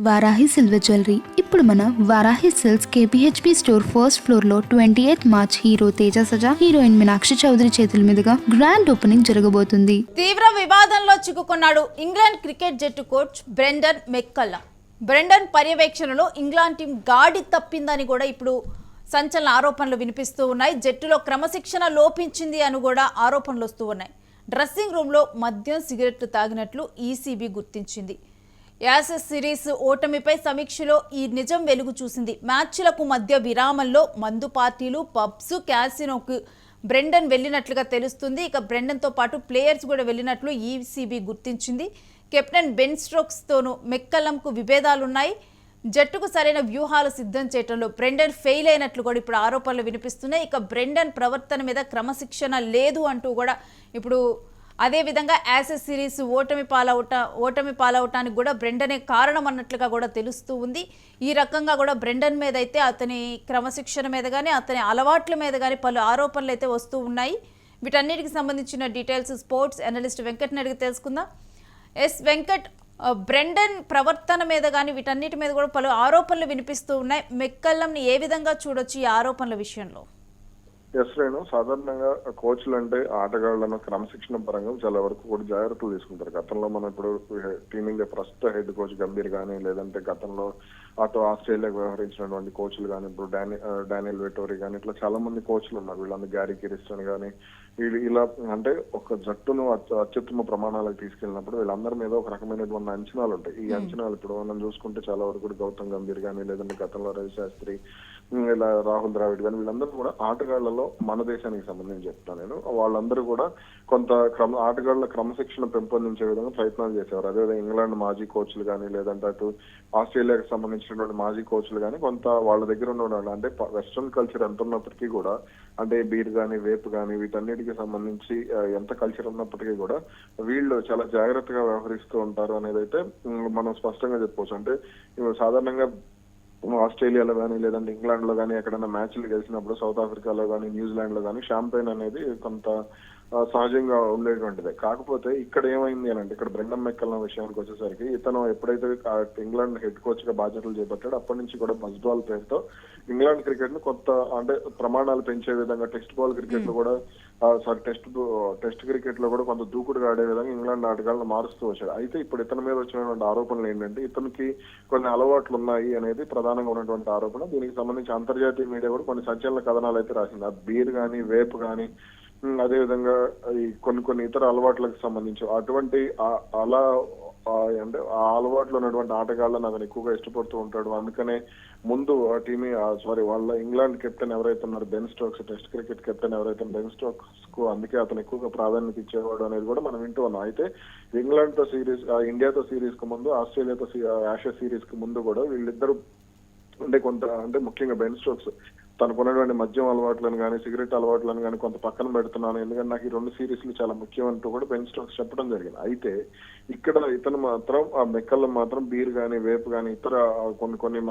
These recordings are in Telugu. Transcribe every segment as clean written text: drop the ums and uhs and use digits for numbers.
వారాహి సిల్వర్ జ్యువెలరీ ఇప్పుడు మన Varahi silks KPHP store first floor లో 28 March hero Teja Sajja heroine Meenakshi Chaudhary చేతుల మీదుగా గ్రాండ్ ఓపెనింగ్ జరగబోతుంది. తీవ్ర వివాదంలో చిక్కుకున్నాడు ఇంగ్లాండ్ క్రికెట్ జట్టు కోచ్ బ్రెండన్ మెక్కల్లమ్. బ్రెండన్ పర్యవేక్షణలో ఇంగ్లాండ్ టీం గాడి తప్పిందని కూడా ఇప్పుడు సంచలన ఆరోపణలు వినిపిస్తూ ఉన్నాయి. జట్టులో క్రమశిక్షణ లోపించింది అని కూడా ఆరోపణలు వస్తూ ఉన్నాయి. డ్రెస్సింగ్ రూమ్లో మద్యం సిగరెట్లు తాగినట్లు ఈసీబీ గుర్తించింది. యాసెస్ సిరీస్ ఓటమిపై సమీక్షలో ఈ నిజం వెలుగు చూసింది. మ్యాచ్లకు మధ్య విరామంలో మందు పార్టీలు, పబ్స్, క్యాసినోకు బ్రెండన్ వెళ్ళినట్లుగా తెలుస్తుంది. ఇక బ్రెండన్తో పాటు ప్లేయర్స్ కూడా వెళ్ళినట్లు ఈసీబీ గుర్తించింది. కెప్టెన్ బెన్ స్టోక్స్తోనూ మెక్కలంకు విభేదాలున్నాయి. జట్టుకు సరైన వ్యూహాలు సిద్ధం చేయడంలో బ్రెండన్ ఫెయిల్ అయినట్లు కూడా ఇప్పుడు ఆరోపణలు వినిపిస్తున్నాయి. ఇక బ్రెండన్ ప్రవర్తన మీద క్రమశిక్షణ లేదు అంటూ కూడా ఇప్పుడు అదేవిధంగా యాసెస్ సిరీస్ ఓటమి పాలవటానికి కూడా బ్రెండనే కారణం అన్నట్లుగా కూడా తెలుస్తూ ఉంది. ఈ రకంగా కూడా బ్రెండన్ మీద అయితే అతని క్రమశిక్షణ మీద కానీ అతని అలవాట్ల మీద కానీ పలు ఆరోపణలు అయితే వస్తూ ఉన్నాయి. వీటన్నిటికి సంబంధించిన డీటెయిల్స్ స్పోర్ట్స్ అనలిస్ట్ వెంకట్ని అడిగి తెలుసుకుందాం. ఎస్ వెంకట్, బ్రెండన్ ప్రవర్తన మీద కానీ వీటన్నిటి మీద కూడా పలు ఆరోపణలు వినిపిస్తూ ఉన్నాయి. మెక్కల్లంని ఏ విధంగా చూడొచ్చు ఈ ఆరోపణల విషయంలో? ఎస్ రేణు, సాధారణంగా కోచ్లు అంటే ఆటగాళ్లను క్రమశిక్షణ పరంగా చాలా వరకు కూడా జాగ్రత్తలు తీసుకుంటారు. గతంలో మనం ఇప్పుడు టీమిండియా ప్రస్తుత హెడ్ కోచ్ గంభీర్ కానీ, లేదంటే గతంలో అటు ఆస్ట్రేలియాకు వ్యవహరించినటువంటి కోచ్లు కానీ, ఇప్పుడు డానియల్ వెటోరీ కానీ, ఇట్లా చాలా మంది కోచ్లు ఉన్నారు. వీళ్ళందరూ గ్యారీ కిరిస్టన్ కానీ, వీళ్ళు ఇలా అంటే ఒక జట్టును అత్యుత్తమ ప్రమాణాలకు తీసుకెళ్ళినప్పుడు వీళ్ళందరి మీద ఒక రకమైనటువంటి అంచనాలు ఉంటాయి. ఈ అంచనాలు ఇప్పుడు మనం చూసుకుంటే చాలా వరకు కూడా గౌతమ్ గంభీర్ కానీ, లేదంటే గతంలో రవి శాస్త్రి, ఇలా రాహుల్ ద్రావిడ్ కానీ, వీళ్ళందరూ కూడా ఆటగాళ్లలో మన దేశానికి సంబంధించి చెప్తాను నేను, వాళ్ళందరూ కూడా కొంత ఆటగాళ్ల క్రమశిక్షణ పెంపొందించే విధంగా ప్రయత్నాలు చేసేవారు. అదేవిధంగా ఇంగ్లాండ్ మాజీ కోచ్లు కానీ, లేదంటే అటు ఆస్ట్రేలియాకి సంబంధించినటువంటి మాజీ కోచ్లు కానీ కొంత వాళ్ళ దగ్గర ఉన్న అంటే వెస్ట్రన్ కల్చర్ ఎంత ఉన్నప్పటికీ కూడా, అంటే బీర్ కానీ, వేప్ కానీ, వీటన్నిటికి సంబంధించి ఎంత కల్చర్ ఉన్నప్పటికీ కూడా వీళ్ళు చాలా జాగ్రత్తగా వ్యవహరిస్తూ ఉంటారు అనేది అయితే మనం స్పష్టంగా చెప్పుకోవచ్చు. అంటే సాధారణంగా ఆస్ట్రేలియాలో కానీ, లేదంటే ఇంగ్లాండ్ లో కానీ ఎక్కడైనా మ్యాచ్లు గెలిచినప్పుడు, సౌత్ ఆఫ్రికాలో కానీ, న్యూజిలాండ్ లో కానీ షాంపైన్ అనేది కొంత సహజంగా ఉండేటువంటిదే. కాకపోతే ఇక్కడ ఏమైంది అని అంటే, ఇక్కడ బ్రెండన్ మెక్కల్లమ్ విషయానికి వచ్చేసరికి ఇతను ఎప్పుడైతే ఇంగ్లాండ్ హెడ్ కోచ్ గా బాధ్యతలు చేపట్టాడో అప్పటి నుంచి కూడా బజ్బాల్ పేరుతో ఇంగ్లాండ్ క్రికెట్ ను కొత్త అంటే ప్రమాణాలు పెంచే విధంగా టెస్ట్ బాల్ క్రికెట్ లో కూడా టెస్ట్ క్రికెట్ లో కూడా కొంత దూకుడుగా ఆడే విధంగా ఇంగ్లాండ్ ఆటగాళ్ళను మారుస్తూ వచ్చాడు. అయితే ఇప్పుడు ఇతని మీద వచ్చినటువంటి ఆరోపణలు ఏంటంటే, ఇతనికి కొన్ని అలవాట్లు ఉన్నాయి అనేది ప్రధానంగా ఉన్నటువంటి ఆరోపణ. దీనికి సంబంధించి అంతర్జాతీయ మీడియా కూడా కొన్ని సంచలన కథనాలు అయితే రాసింది. ఆ బీర్ కానీ, వేప్ కానీ, అదేవిధంగా ఈ కొన్ని ఇతర అలవాట్లకు సంబంధించి అటువంటి అలా అంటే ఆ అలవాట్లు ఉన్నటువంటి ఆటగాళ్ళని అతను ఎక్కువగా ఇష్టపడుతూ ఉంటాడు. అందుకనే ముందు వాళ్ళ ఇంగ్లాండ్ కెప్టెన్ ఎవరైతే ఉన్నారు Ben Stokes, test cricket captain ఎవరైతే బెన్ స్టోక్స్ కు అందుకే అతను ఎక్కువగా ప్రాధాన్యత ఇచ్చేవాడు అనేది కూడా మనం వింటూ ఉన్నాం. అయితే ఇంగ్లాండ్ తో సిరీస్, ఇండియాతో సిరీస్ కు ముందు, ఆస్ట్రేలియాతో యాషెస్ సిరీస్ కు ముందు కూడా వీళ్ళిద్దరు అంటే ముఖ్యంగా బెన్ స్టోక్స్ తనకున్నటువంటి మద్యం అలవాట్లను కానీ, సిగరెట్ అలవాట్లను కానీ కొంత పక్కన పెడుతున్నాను, ఎందుకంటే నాకు ఈ 2 సిరీస్లు చాలా ముఖ్యం అంటూ కూడా బెన్ స్టోక్స్ చెప్పడం జరిగింది. అయితే ఇక్కడ ఇతను మాత్రం ఆ మెక్కల్లమ్ మాత్రం బీర్ కానీ, వేప్ కానీ, ఇతర కొన్ని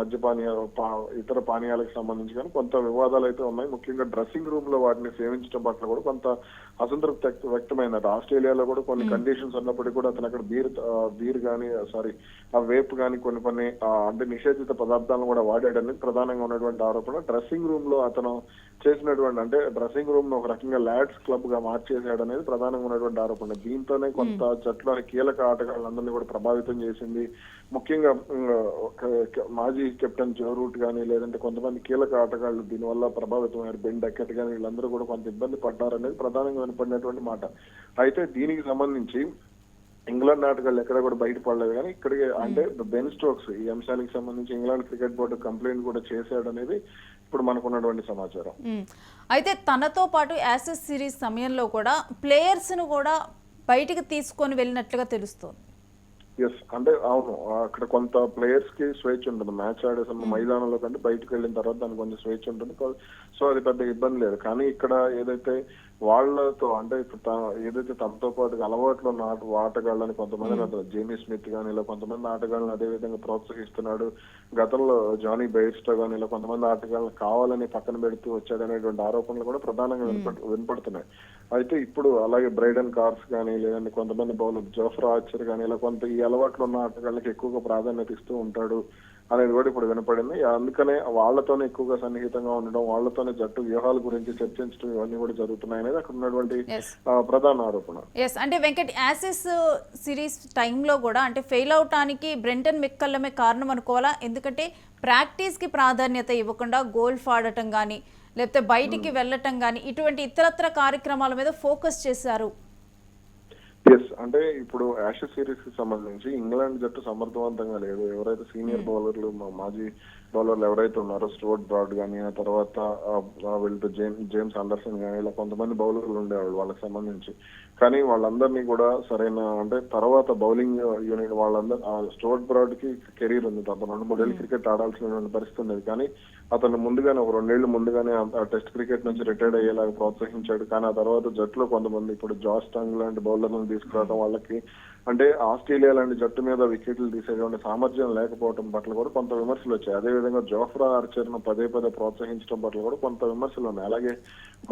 ఇతర పానీయాలకు సంబంధించి కానీ కొంత వివాదాలు అయితే ఉన్నాయి. ముఖ్యంగా డ్రెస్సింగ్ రూమ్ లో వాటిని సేవించడం పట్ల కూడా కొంత అసంతృప్తి వ్యక్తమైనది. ఆస్ట్రేలియాలో కూడా కొన్ని కండిషన్స్ ఉన్నప్పటికీ కూడా అతను అక్కడ బీర్ కానీ ఆ వేప్ కానీ కొన్ని అంటే నిషేధిత పదార్థాలను కూడా వాడాడనేది ప్రధానంగా ఉన్నటువంటి ఆరోపణ. డ్రెస్సింగ్ రూమ్ లో అతను చేసినటువంటి అంటే డ్రెస్సింగ్ రూమ్ ను ఒక రకంగా ల్యాడ్స్ క్లబ్ గా మార్చేసాడు అనేది ప్రధానంగా ఉన్నటువంటి ఆరోపణ. దీంతోనే కొంత జట్టులోని కీలక ఆటగాళ్ళందరినీ కూడా ప్రభావితం చేసింది. ముఖ్యంగా మాజీ కెప్టెన్ జో రూట్ కానీ, లేదంటే కొంతమంది కీలక ఆటగాళ్లు దీనివల్ల ప్రభావితమయ్యారు. బెన్ డకెట్ కానీ, వీళ్ళందరూ కూడా కొంత ఇబ్బంది పడ్డారనేది ప్రధానంగా వినపడినటువంటి మాట. అయితే దీనికి సంబంధించి ఇంగ్లాండ్ ఆటగాళ్ళు ఎక్కడ కూడా బయటపడలేదు. కానీ ఇక్కడికి అంటే బెన్ స్టోక్స్ ఈ అంశానికి సంబంధించి ఇంగ్లాండ్ క్రికెట్ బోర్డు కంప్లైంట్ కూడా చేశాడు అనేది ఇప్పుడు మనకు ఉన్నటువంటి సమాచారం. అయితే తనతో పాటు యాసెస్ సిరీస్ సమయంలో కూడా ప్లేయర్స్ ను కూడా బయటికి తీసుకొని వెళ్ళినట్లుగా తెలుస్తోంది. ఎస్, అంటే అవును, అక్కడ కొంత ప్లేయర్స్ కి స్వేచ్ఛ ఉంటుంది. మ్యాచ్ ఆడే మైదానంలో కంటే బయటకు వెళ్ళిన తర్వాత దానికి కొంచెం స్వేచ్ఛ ఉంటుంది. సో అది పెద్ద ఇబ్బంది లేదు. కానీ ఇక్కడ ఏదైతే వాళ్ళతో అంటే ఇప్పుడు ఏదైతే తమతో పాటు అలవాట్లు ఉన్న ఆటగాళ్ళని కొంతమంది జేమీ స్మిత్ గానీ ఇలా కొంతమంది ఆటగాళ్ళని అదే విధంగా ప్రోత్సహిస్తున్నాడు. గతంలో జానీ బెయిర్స్టో గానీ ఇలా కొంతమంది ఆటగాళ్ళని కావాలని పక్కన పెడుతూ వచ్చాడు అనేటువంటి ఆరోపణలు కూడా ప్రధానంగా వినపడుతున్నాయి. అయితే ఇప్పుడు అలాగే బ్రైడన్ కార్స్ కానీ లేదంటే కొంతమంది బౌలర్ జోఫ్రా ఆర్చర్ కానీ ఇలా కొంత ఈ అలవాట్లు ఉన్న ఆటగాళ్ళకి ఎక్కువగా ప్రాధాన్యత ఇస్తూ ఉంటాడు అనేది కూడా ఇప్పుడు వినపడింది. అందుకనే వాళ్ళతోనే ఎక్కువగా సన్నిహితంగా ఉండడం, వాళ్ళతోనే జట్టు వ్యూహాల గురించి చర్చించడం ఇవన్నీ కూడా జరుగుతున్నాయి అనేది అక్కడ ఉన్నటువంటి ప్రధాన ఆరోపణ. అంటే వెంకట్, యాసెస్ సిరీస్ టైంలో కూడా అంటే ఫెయిల్ అవటానికి బ్రెండన్ మెక్కల్లమే కారణం అనుకోవాలా? ఎందుకంటే ప్రాక్టీస్ కి ప్రాధాన్యత ఇవ్వకుండా గోల్ఫ్ ఆడటం కానీ లేకపోతే బయటికి వెళ్ళటం కానీ ఇటువంటి ఇతరత్ర కార్యక్రమాల మీద ఫోకస్ చేశారు. ఎస్, అంటే ఇప్పుడు యాషెస్ సిరీస్ కి సంబంధించి ఇంగ్లాండ్ జట్టు సమర్థవంతంగా లేదు. ఎవరైతే సీనియర్ బౌలర్లు మాజీ బౌలర్లు ఎవరైతే ఉన్నారో స్టోర్ట్ బ్రాడ్ కానీ ఆ తర్వాత వీళ్ళతో జేమ్స్ ఆండర్సన్ కానీ ఇలా కొంతమంది బౌలర్లు ఉండేవాళ్ళు వాళ్ళకి సంబంధించి. కానీ వాళ్ళందరినీ కూడా సరైన అంటే తర్వాత బౌలింగ్ యూనిట్ వాళ్ళందరూ స్టోర్ట్ బ్రాడ్ కి కెరీర్ ఉంది, అతను 2-3 క్రికెట్ ఆడాల్సినటువంటి పరిస్థితి ఉండేది. కానీ అతను ముందుగానే ఒక 2 ఏళ్లు ముందుగానే టెస్ట్ క్రికెట్ నుంచి రిటైర్డ్ అయ్యేలాగా ప్రోత్సహించాడు. కానీ ఆ తర్వాత జట్టులో కొంతమంది ఇప్పుడు జాస్ టంగ్ లాంటి బౌలర్లను తీసుకురావడం వాళ్ళకి అంటే ఆస్ట్రేలియా లాంటి జట్టు మీద వికెట్లు తీసేటువంటి సామర్థ్యం లేకపోవడం పట్ల కూడా కొంత విమర్శలు వచ్చాయి. అదేవిధంగా జోఫ్రా ఆర్చర్ ను పదే ప్రోత్సహించడం పట్ల కూడా కొంత విమర్శలు ఉన్నాయి. అలాగే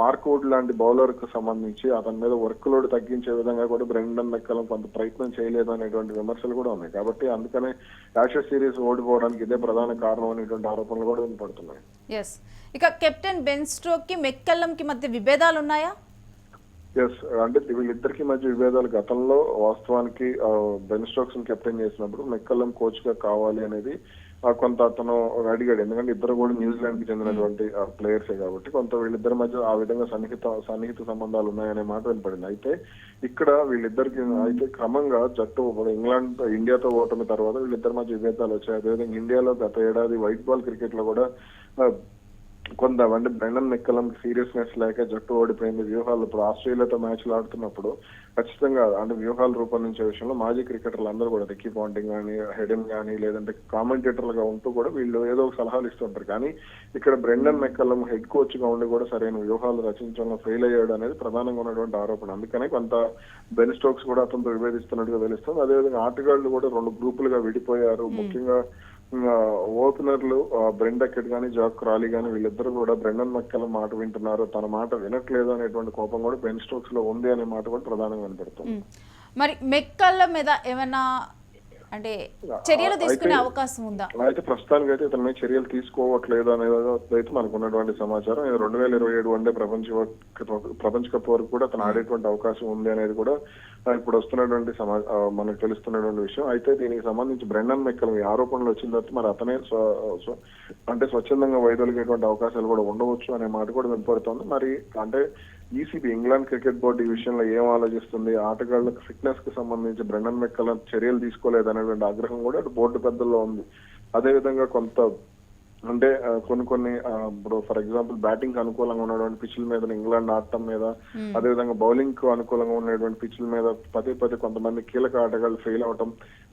మార్క్వుడ్ లాంటి బౌలర్ కు సంబంధించి అతని మీద వర్క్ లోడ్ తగ్గించే విధంగా కూడా బ్రెండన్ మెక్కలం కొంత ప్రయత్నం చేయలేదు అనేటువంటి విమర్శలు కూడా ఉన్నాయి. కాబట్టి అందుకనే యాషెస్ సిరీస్ ఓడిపోవడానికి ఇదే ప్రధాన కారణం అనేటువంటి ఆరోపణలు కూడా వినపడుతున్నాయి. ఇక కెప్టెన్ బెన్ స్టోక్స్ కి మెక్కల్లం కి మధ్య విభేదాలు ఉన్నాయా? ఎస్, అంటే వీళ్ళిద్దరికి మధ్య విభేదాలు గతంలో వాస్తవానికి బెన్ స్టోక్స్ ని కెప్టెన్ చేసినప్పుడు మెక్కల్లం కోచ్ గా కావాలి అనేది కొంత అతను అడిగాడు. ఎందుకంటే ఇద్దరు కూడా న్యూజిలాండ్ కి చెందినటువంటి ప్లేయర్సే కాబట్టి కొంత వీళ్ళిద్దరి మధ్య ఆ విధంగా సన్నిహిత సంబంధాలు ఉన్నాయనే మాట వినపడింది. అయితే ఇక్కడ వీళ్ళిద్దరికి అయితే క్రమంగా జట్టు ఇంగ్లాండ్ ఇండియాతో ఓటమి తర్వాత వీళ్ళిద్దరి మధ్య విభేదాలు వచ్చాయి. అదేవిధంగా ఇండియాలో గత ఏడాది వైట్ బాల్ క్రికెట్ లో కూడా కొంత అంటే బ్రెండన్ మెక్కలం సీరియస్నెస్ లేక జట్టు ఓడిపోయింది. వ్యూహాలు ఇప్పుడు ఆస్ట్రేలియాతో మ్యాచ్లు ఆడుతున్నప్పుడు ఖచ్చితంగా అంటే వ్యూహాలు రూపొందించే విషయంలో మాజీ క్రికెటర్లు అందరూ కూడా రిక్కీ పాంటింగ్ కానీ హెడెన్ కానీ లేదంటే కామెంటేటర్లుగా ఉంటూ కూడా వీళ్ళు ఏదో ఒక సలహాలు ఇస్తుంటారు. కానీ ఇక్కడ బ్రెండన్ మెక్కలం హెడ్ కోచ్ గా ఉండి కూడా సరైన వ్యూహాలు రచించడంలో ఫెయిల్ అయ్యాడు అనేది ప్రధానంగా ఉన్నటువంటి ఆరోపణ. అందుకనే కొంత బెన్ స్టోక్స్ కూడా అతనితో విభేదిస్తున్నట్టుగా తెలుస్తుంది. అదేవిధంగా ఆటగాళ్లు కూడా 2 గ్రూపులుగా విడిపోయారు. ముఖ్యంగా ఓపెనర్లు బ్రెండ్ డకెట్ కానీ జాక్ క్రాలీ కానీ వీళ్ళిద్దరూ కూడా బ్రెండన్ మెక్కలం మాట వింటున్నారు, తన మాట వినట్లేదు అనేటువంటి కోపం కూడా బెన్ స్టోక్స్ లో ఉంది అనే మాట కూడా ప్రధానంగా వినపడుతుంది. మరి మెక్కలం మీద ఏమైనా అంటే చర్యలు తీసుకునే అవకాశం ఉందా? అయితే ప్రస్తుతానికి అయితే ఇతని మీద చర్యలు తీసుకోవట్లేదు అనేది అయితే మనకు ఉన్నటువంటి సమాచారం. 2027 వన్డే ప్రపంచ కప్ వరకు కూడా అతను ఆడేటువంటి అవకాశం ఉంది అనేది కూడా ఇప్పుడు వస్తున్నటువంటి మనకు తెలుస్తున్నటువంటి విషయం. అయితే దీనికి సంబంధించి బ్రెండన్ మెక్కలం ఈ ఆరోపణలు వచ్చిన తర్వాత మరి అతనే అంటే స్వచ్ఛందంగా వైదొలిగేటువంటి అవకాశాలు కూడా ఉండవచ్చు అనే మాట కూడా వినపడుతోంది. మరి అంటే ఈసీబీ ఇంగ్లాండ్ క్రికెట్ బోర్డు ఈ విషయంలో ఏం ఆలోచిస్తుంది, ఆటగాళ్లకు ఫిట్నెస్ కు సంబంధించి బ్రెండన్ మెక్కలం చర్యలు తీసుకోలేదు అనేటువంటి ఆగ్రహం కూడా అటు బోర్డు పెద్దల్లో ఉంది. అదేవిధంగా కొంత అంటే కొన్ని ఇప్పుడు ఫర్ ఎగ్జాంపుల్ బ్యాటింగ్ అనుకూలంగా ఉన్నటువంటి పిచ్ల మీద ఇంగ్లాండ్ ఆడటం మీద అదేవిధంగా బౌలింగ్ కు అనుకూలంగా ఉన్నటువంటి పిచ్ల మీద పదే కొంతమంది కీలక ఆటగాళ్లు ఫెయిల్ అవటం,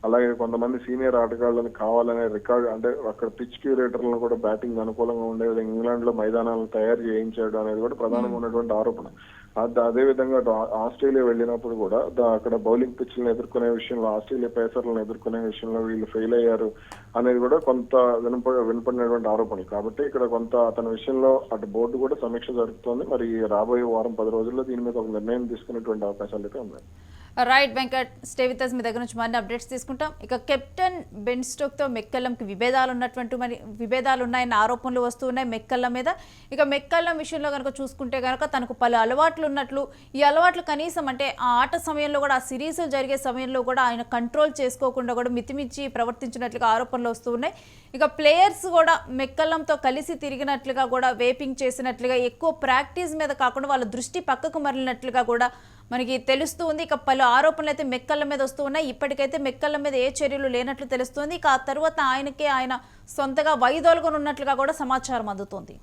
అలాగే కొంతమంది సీనియర్ ఆటగాళ్లను కావాలనే రికార్డ్ అంటే అక్కడ పిచ్ క్యూరేటర్లను కూడా బ్యాటింగ్ అనుకూలంగా ఉండే విధంగా ఇంగ్లాండ్ లో మైదానాలను తయారు చేయించాడు అనేది కూడా ప్రధానంగా ఉన్నటువంటి ఆరోపణ. అదేవిధంగా ఆస్ట్రేలియా వెళ్ళినప్పుడు కూడా అక్కడ బౌలింగ్ పిచ్లను ఎదుర్కొనే విషయంలో ఆస్ట్రేలియా పేసర్లను ఎదుర్కొనే విషయంలో వీళ్ళు ఫెయిల్ అయ్యారు అనేది కూడా కొంత వినపడినటువంటి ఆరోపణలు. కాబట్టి ఇక్కడ కొంత అతని విషయంలో అటు బోర్డు కూడా సమీక్ష జరుగుతోంది. మరి రాబోయే వారం 10 రోజుల్లో దీని మీద ఒక నిర్ణయం తీసుకునేటువంటి అవకాశాలు అయితే ఉన్నాయి. Right Venkat, stay with us, మీ దగ్గర నుంచి మరిన్ని అప్డేట్స్ తీసుకుంటాం. ఇక కెప్టెన్ బెన్ స్టోక్స్ తో మెక్కల్లంకి విభేదాలు ఉన్నాయన్న ఆరోపణలు వస్తున్నాయి మెక్కల్లం మీద. ఇక మెక్కల్లం విషయంలో కనుక చూసుకుంటే కనుక తనకు పలు అలవాట్లు ఉన్నట్లు, ఈ అలవాట్లు కనీసం అంటే ఆ ఆట సమయంలో కూడా ఆ సిరీస్ జరిగే సమయంలో కూడా ఆయన కంట్రోల్ చేసుకోకుండా కూడా మితిమించి ప్రవర్తించినట్లుగా ఆరోపణలు వస్తూ ఉన్నాయి. ఇక ప్లేయర్స్ కూడా మెక్కల్లంతో కలిసి తిరిగినట్లుగా కూడా వేపింగ్ చేసినట్లుగా ఎక్కువ ప్రాక్టీస్ మీద కాకుండా వాళ్ళ దృష్టి పక్కకు మరలినట్లుగా కూడా మనకి తెలుస్తూ ఉంది. ఇక పలు ఆరోపణలు అయితే మెక్కల్ల మీద వస్తూ ఉన్నాయి. ఇప్పటికైతే మెక్కల్ల మీద ఏ చర్యలు లేనట్లు తెలుస్తుంది. ఇక ఆ తర్వాత ఆయన సొంతగా వైదొలగనున్నట్లుగా కూడా సమాచారం అందుతోంది.